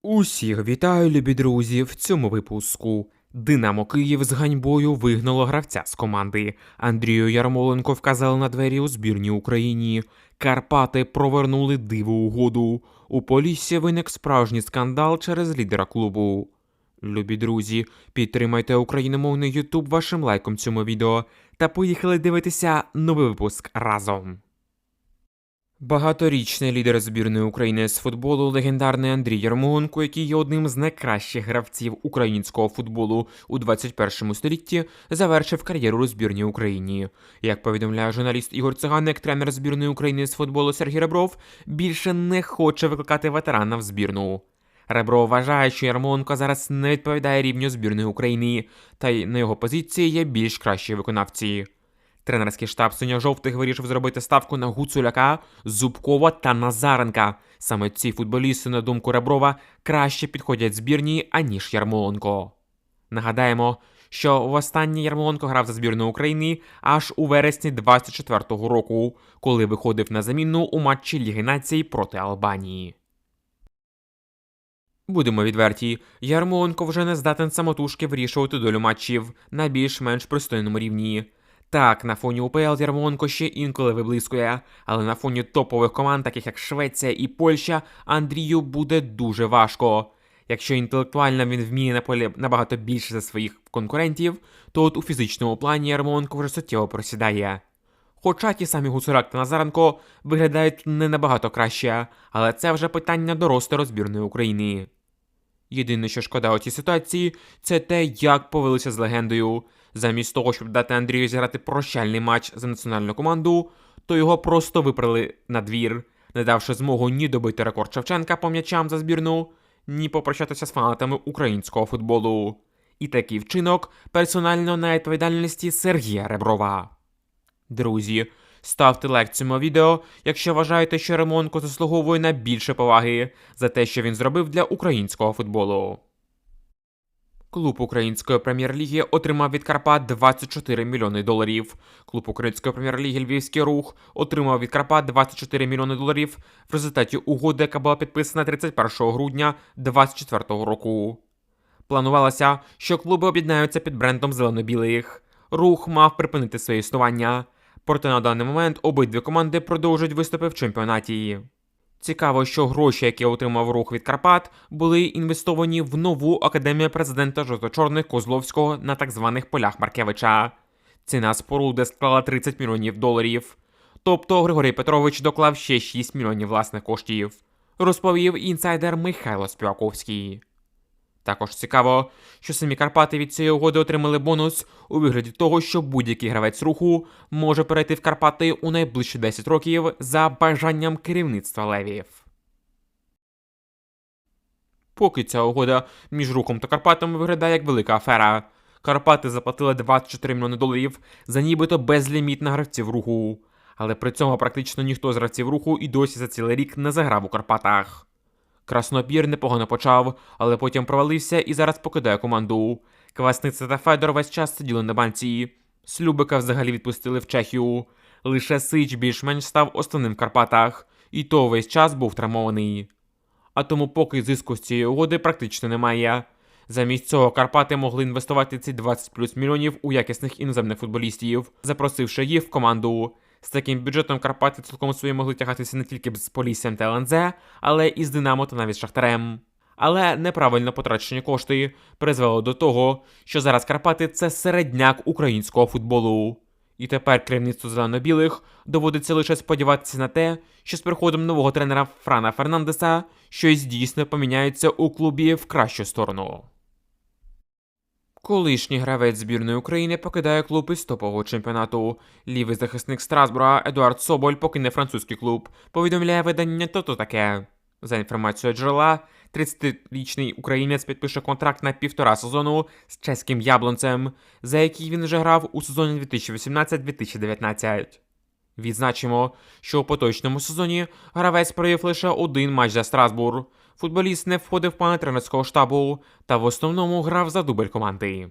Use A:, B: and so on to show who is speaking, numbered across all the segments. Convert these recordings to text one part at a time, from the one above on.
A: Усіх вітаю, любі друзі, в цьому випуску. Динамо Київ з ганьбою вигнало гравця з команди. Андрію Ярмоленко вказали на двері у збірній Україні. Карпати провернули диву угоду. У Поліссі виник справжній скандал через лідера клубу. Любі друзі, підтримайте україномовний ютуб вашим лайком цьому відео. Та поїхали дивитися новий випуск разом. Багаторічний лідер збірної України з футболу, легендарний Андрій Ярмоленко, який є одним з найкращих гравців українського футболу у 21 столітті, завершив кар'єру у збірній Україні. Як повідомляє журналіст Ігор Циганик, тренер збірної України з футболу Сергій Ребров більше не хоче викликати ветерана в збірну. Ребров вважає, що Ярмоленко зараз не відповідає рівню збірної України, та й на його позиції є більш кращі виконавці. Тренерський штаб синьо-жовтих вирішив зробити ставку на Гуцуляка, Зубкова та Назаренка. Саме ці футболісти, на думку Реброва, краще підходять збірній, аніж Ярмоленко. Нагадаємо, що востаннє Ярмоленко грав за збірну України аж у вересні 24-го року, коли виходив на заміну у матчі Ліги Націй проти Албанії. Будемо відверті, Ярмоленко вже не здатен самотужки вирішувати долю матчів на більш-менш пристойному рівні. Так, на фоні УПЛ Ярмоленко ще інколи виблискує, але на фоні топових команд, таких як Швеція і Польща, Андрію буде дуже важко. Якщо інтелектуально він вміє на полі набагато більше за своїх конкурентів, то от у фізичному плані Ярмоленко вже суттєво просідає. Хоча ті самі Гуцуляк та Назаренко виглядають не набагато краще, але це вже питання до ростеру збірної України. Єдине, що шкода у цій ситуації, це те, як повелися з легендою. Замість того, щоб дати Андрію зіграти прощальний матч за національну команду, то його просто випрали на двір, не давши змогу ні добити рекорд Шевченка по м'ячам за збірну, ні попрощатися з фанатами українського футболу. І такий вчинок персонально на відповідальності Сергія Реброва. Друзі, ставте лайк цьому відео, якщо вважаєте, що Ярмоленко заслуговує на більше поваги за те, що він зробив для українського футболу. Клуб Української прем'єр-ліги отримав від Карпат 24 мільйони доларів. Клуб Української прем'єр-ліги Львівський Рух отримав від Карпат 24 мільйони доларів в результаті угоди, яка була підписана 31 грудня 2024 року. Планувалося, що клуби об'єднаються під брендом зелено-білих. Рух мав припинити своє існування. Проте на даний момент обидві команди продовжують виступи в чемпіонаті. Цікаво, що гроші, які отримав Рух від Карпат, були інвестовані в нову академію президента жовто-чорних Козловського на так званих полях Маркевича. Ціна споруди склала 30 мільйонів доларів. Тобто Григорій Петрович доклав ще 6 мільйонів власних коштів, розповів інсайдер Михайло Співаковський. Також цікаво, що самі Карпати від цієї угоди отримали бонус у вигляді того, що будь-який гравець Руху може перейти в Карпати у найближчі 10 років за бажанням керівництва левів. Поки ця угода між Рухом та Карпатами виглядає як велика афера. Карпати заплатили 24 мільйони доларів за нібито безліміт на гравців Руху. Але при цьому практично ніхто з гравців Руху і досі за цілий рік не заграв у Карпатах. Краснопір непогано почав, але потім провалився і зараз покидає команду. Квасниця та Федор весь час сиділи на банці. Слюбика взагалі відпустили в Чехію. Лише Сич більш-менш став основним в Карпатах, і то весь час був травмований. А тому поки зиску з цієї угоди практично немає. Замість цього Карпати могли інвестувати ці 20 плюс мільйонів у якісних іноземних футболістів, запросивши їх в команду. З таким бюджетом Карпати цілком свої могли тягатися не тільки з Поліссям та ЛНЗ, але і з Динамо та навіть Шахтарем. Але неправильно потрачені кошти призвело до того, що зараз Карпати – це середняк українського футболу. І тепер керівництву зелено-білих доводиться лише сподіватися на те, що з приходом нового тренера Франа Фернандеса щось дійсно поміняється у клубі в кращу сторону. Колишній гравець збірної України покидає клуб із топового чемпіонату. Лівий захисник Страсбурга Едуард Соболь покине французький клуб, повідомляє видання «То-то таке». За інформацією джерела, 30-річний українець підпише контракт на 1,5 сезону з чеським Яблонцем, за який він вже грав у сезоні 2018-2019. Відзначимо, що у поточному сезоні гравець провів лише один матч за Страсбург. Футболіст не входив в плани тренерського штабу та в основному грав за дубль команди.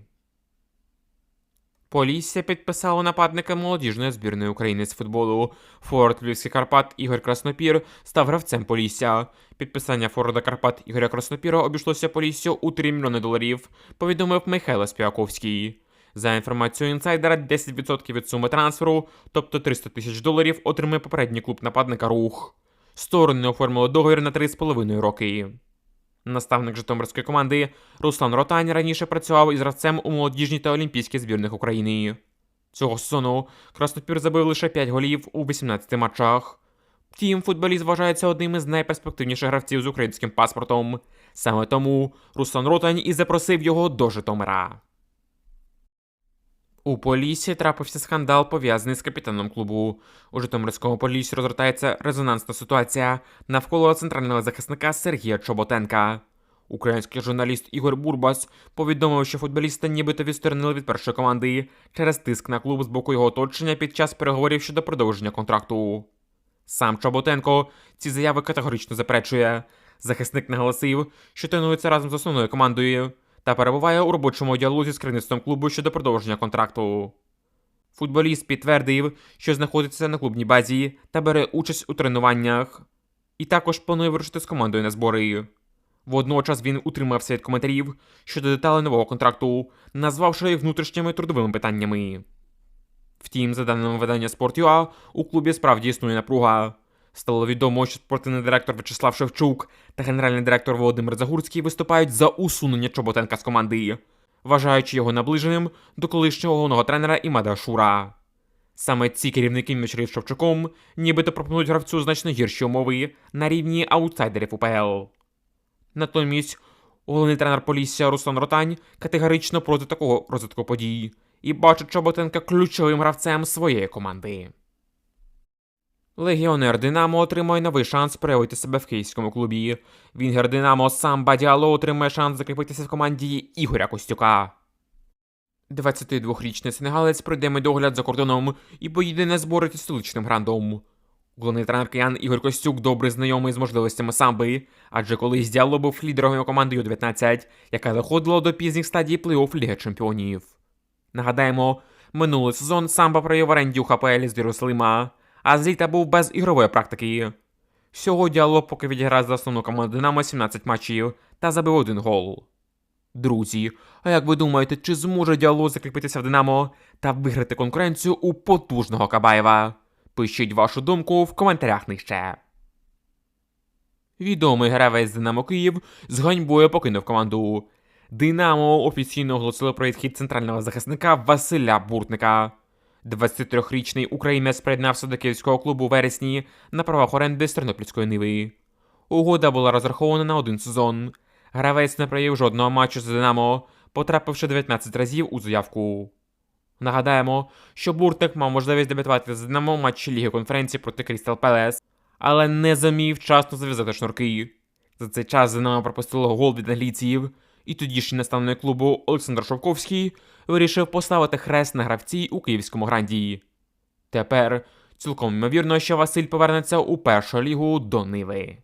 A: Полісся підписало нападника молодіжної збірної України з футболу. Форвард Львівських Карпат Ігор Краснопір став гравцем Полісся. Підписання форварда Карпат Ігоря Краснопіра обійшлося Поліссю у $3 мільйони, повідомив Михайло Співаковський. За інформацією інсайдера, 10% від суми трансферу, тобто $300 тисяч, отримає попередній клуб нападника «Рух». Сторони оформили договір на 3,5 роки. Наставник житомирської команди Руслан Ротань раніше працював із гравцем у молодіжній та олімпійській збірних України. Цього сезону Краснопір забив лише 5 голів у 18 матчах. Втім, футболіст вважається одним із найперспективніших гравців з українським паспортом. Саме тому Руслан Ротань і запросив його до Житомира. У Поліссі трапився скандал, пов'язаний з капітаном клубу. У Житомирському Поліссі розгортається резонансна ситуація навколо центрального захисника Сергія Чоботенка. Український журналіст Ігор Бурбас повідомив, що футболіста нібито відсторонили від першої команди через тиск на клуб з боку його оточення під час переговорів щодо продовження контракту. Сам Чоботенко ці заяви категорично заперечує. Захисник наголосив, що тренується разом з основною командою та перебуває у робочому діалозі з керівництвом клубу щодо продовження контракту. Футболіст підтвердив, що знаходиться на клубній базі та бере участь у тренуваннях. І також планує вирушити з командою на збори. Водночас він утримався від коментарів щодо деталей нового контракту, назвавши їх внутрішніми трудовими питаннями. Втім, за даними видання Sport.ua, у клубі справді існує напруга. Стало відомо, що спортивний директор В'ячеслав Шевчук та генеральний директор Володимир Загурський виступають за усунення Чоботенка з команди, вважаючи його наближеним до колишнього головного тренера Імада Шура. Саме ці керівники між Шевчуком нібито пропонують гравцю значно гірші умови на рівні аутсайдерів УПЛ. Натомість, головний тренер Полісся Руслан Ротань категорично проти такого розвитку подій і бачить Чоботенка ключовим гравцем своєї команди. Легіонер Динамо отримує новий шанс проявити себе в київському клубі. Вінгер Динамо Самба Діало отримує шанс закріпитися в команді Ігоря Костюка. 22-річний сенегалець пройде медогляд за кордоном і поїде на збори зі столичним грандом. Головний тренер киян Ігор Костюк добре знайомий з можливостями самби, адже колись Діало був лідером його команди Ю-19, яка доходила до пізніх стадій плей-офф Ліги Чемпіонів. Нагадаємо, минулий сезон самба провів в оренді у ХПЛ з Єрусалима, а з літа був без ігрової практики. Всього Діало поки відіграв за основну команду Динамо 17 матчів та забив 1 гол. Друзі, а як ви думаєте, чи зможе Діало закріпитися в Динамо та виграти конкуренцію у потужного Кабаєва? Пишіть вашу думку в коментарях нижче. Відомий гравець Динамо Київ з ганьбою покинув команду. Динамо офіційно оголосило про відхід центрального захисника Василя Буртника. 23-річний українець приєднався до київського клубу у вересні на правах оренди з Тернопільської Ниви. Угода була розрахована на 1 сезон. Гравець не провів жодного матчу з Динамо, потрапивши 19 разів у заявку. Нагадаємо, що Буртник мав можливість дебютувати за Динамо в матчі Ліги конференції проти Крістал Пелес, але не зумів вчасно зав'язати шнурки. За цей час Динамо пропустило гол від англійців, і тодішній наставник клубу Олександр Шовковський вирішив поставити хрест на гравці у київському гранді. Тепер цілком ймовірно, що Василь повернеться у першу лігу до Ниви.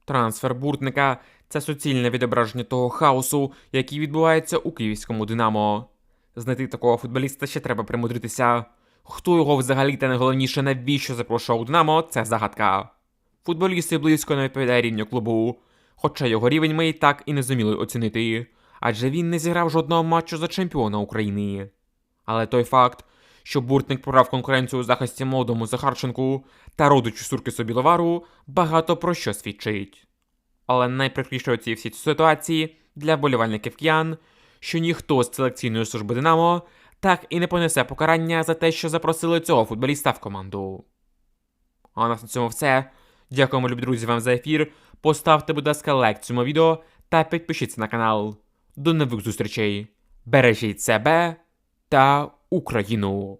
A: Трансфер Буртника – це суцільне відображення того хаосу, який відбувається у київському Динамо. Знайти такого футболіста ще треба примудритися. Хто його взагалі та найголовніше, навіщо запрошував у Динамо – це загадка. Футболіст близько не відповідає рівню клубу, хоча його рівень ми і так і не зуміли оцінити, адже він не зіграв жодного матчу за чемпіона України. Але той факт, що Буртник програв конкуренцію у захисті молодому Захарченку та родичу Суркису Біловару, багато про що свідчить. Але найприкріше у цій всій ситуації для вболівальників киян, що ніхто з селекційної служби Динамо так і не понесе покарання за те, що запросили цього футболіста в команду. А у нас на цьому все. Дякуємо, любі друзі, вам за ефір. Поставте, будь ласка, лайк цьому відео та підпишіться на канал. До нових зустрічей. Бережіть себе та Україну!